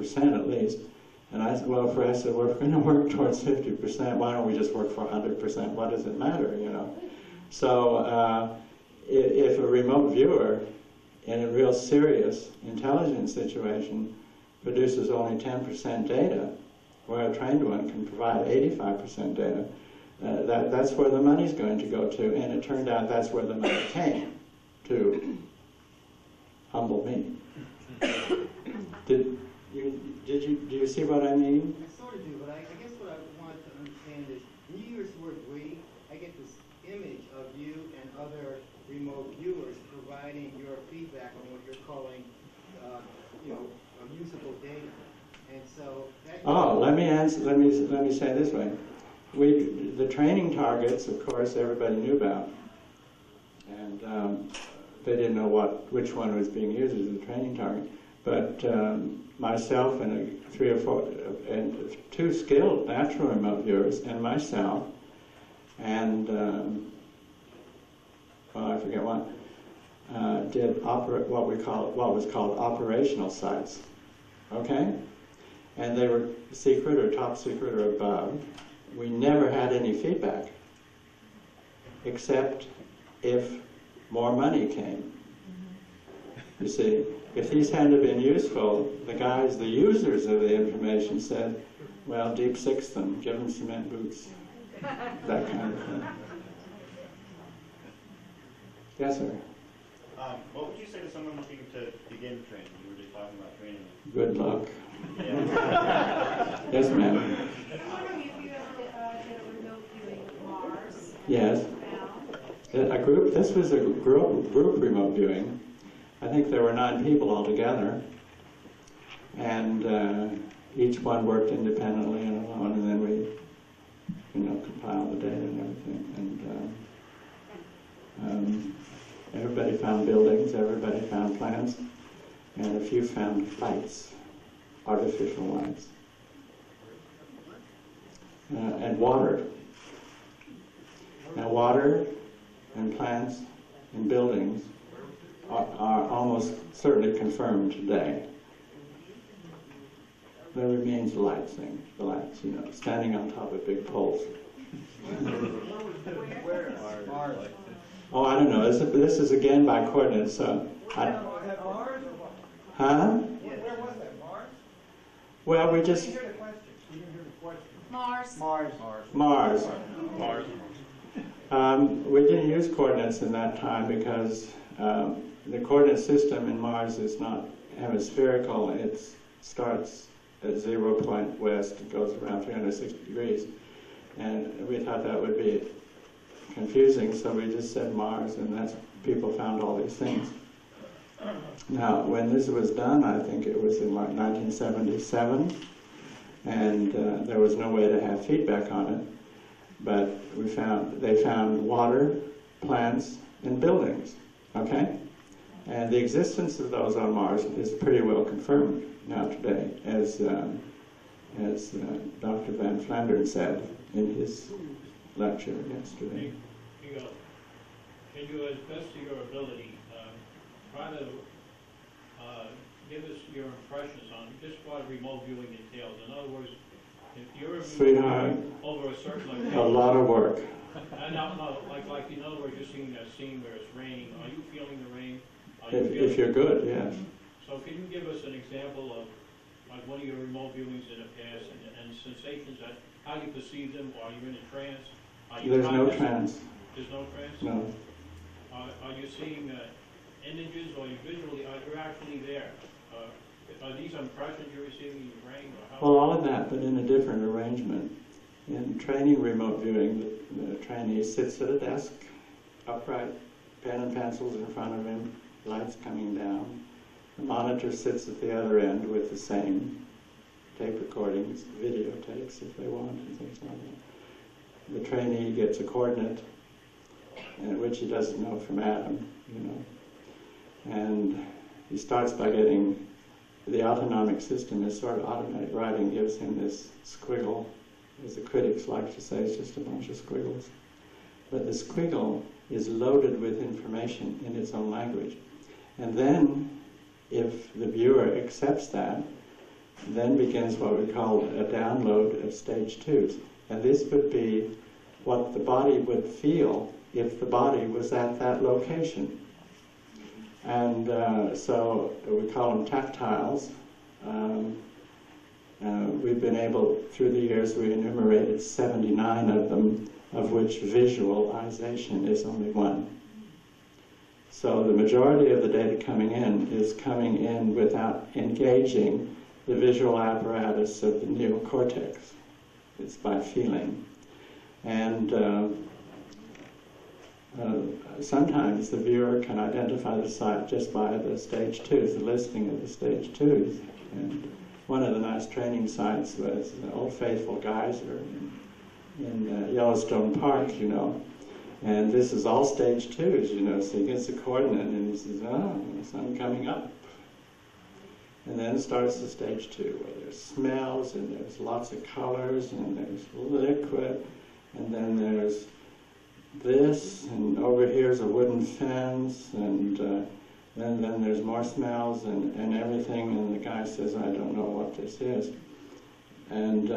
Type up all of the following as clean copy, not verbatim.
50% at least. And I said, well, Professor, we're going to work towards 50%. Why don't we just work for 100%? What does it matter, you know? So if a remote viewer in a real serious intelligence situation produces only 10% data, where a trained one can provide 85% data, that's where the money's going to go to. And it turned out that's where the money came to humble me. Do you see what I mean? I sort of do, but I guess what I want to understand is, when you use the word we, I get this image of you and other remote viewers providing your feedback on what you're calling, usable data. And so that let me say it this way. The training targets, of course, everybody knew about, and they didn't know which one was being used as a training target. But myself and two skilled natural remote viewers, and myself, and I forget what, did what was called operational sites. Okay, and they were secret or top secret or above. We never had any feedback, except if more money came. You see, if these hadn't been useful, the users of the information said, well, deep six them, give them cement boots, that kind of thing. Yes, sir? What would you say to someone looking to begin training? You were just talking about training. Good luck. Yeah. Yes, ma'am. I'm wondering if you ever did a remote viewing of Mars. Yes. This was a group remote viewing. I think there were 9 people altogether, and each one worked independently and alone, and then we, compiled the data and everything. And everybody found buildings, everybody found plants, and a few found lights, artificial lights, and water. Now, water and plants and buildings are almost certainly confirmed today. There remains the lights thing, standing on top of big poles. Where? Mars. Oh, I don't know. This is again by coordinates. So Mars or what? huh? Where was that? Mars? Well, we just You didn't hear the question. Mars. Mars. Mars. We didn't use coordinates in that time because the coordinate system in Mars is not hemispherical. It starts at 0 point west, it goes around 360 degrees. And we thought that would be confusing, so we just said Mars, and that's people found all these things. Now, when this was done, I think it was in 1977, and there was no way to have feedback on it, but they found water, plants, and buildings, okay? And the existence of those on Mars is pretty well confirmed now today, as Dr. Van Flandern said in his lecture yesterday. Ingo, can you, as best of your ability, try to give us your impressions on just what remote viewing entails? In other words, if you're Sweetheart, over a certain location, a lot of work. no, like in other words, you're seeing a scene where it's raining. Are you feeling the rain? If you're good, yes. So can you give us an example of like one of your remote viewings in the past and sensations that how you perceive them? Are you in a trance? There's no trance. There's no trance? No. Are you seeing images, or you visually, are you actually there? Are these impressions you're receiving in your brain? Or how? Well, all of that, but in a different arrangement. In training remote viewing, the trainee sits at a desk, upright, pen and pencils in front of him, lights coming down. The monitor sits at the other end with the same tape recordings, videotapes if they want, and things like that. The trainee gets a coordinate, which he doesn't know from Adam, and he starts by getting, the autonomic system is sort of automatic writing, gives him this squiggle, as the critics like to say, it's just a bunch of squiggles. But the squiggle is loaded with information in its own language. And then, if the viewer accepts that, then begins what we call a download of stage 2s. And this would be what the body would feel if the body was at that location. And so we call them tactiles. We've been able, through the years, we enumerated 79 of them, of which visualization is only one. So the majority of the data coming in is coming in without engaging the visual apparatus of the neocortex. It's by feeling. And sometimes the viewer can identify the site just by the stage 2s, the listing of the stage 2s. And one of the nice training sites was Old Faithful Geyser in Yellowstone Park, you know. And this is all stage 2s, you know, so he gets a coordinate and he says, oh, the sun coming up. And then starts the stage 2, where there's smells and there's lots of colors and there's liquid, and then there's this, and over here's a wooden fence, and then there's more smells and everything, and the guy says, I don't know what this is. And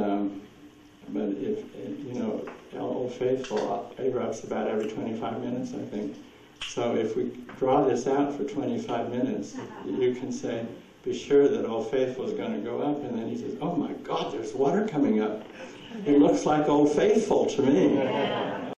but if, you know, Old Faithful erupts about every 25 minutes, I think. So if we draw this out for 25 minutes, you can say, be sure that Old Faithful is going to go up, and then he says, oh my God, there's water coming up. It looks like Old Faithful to me.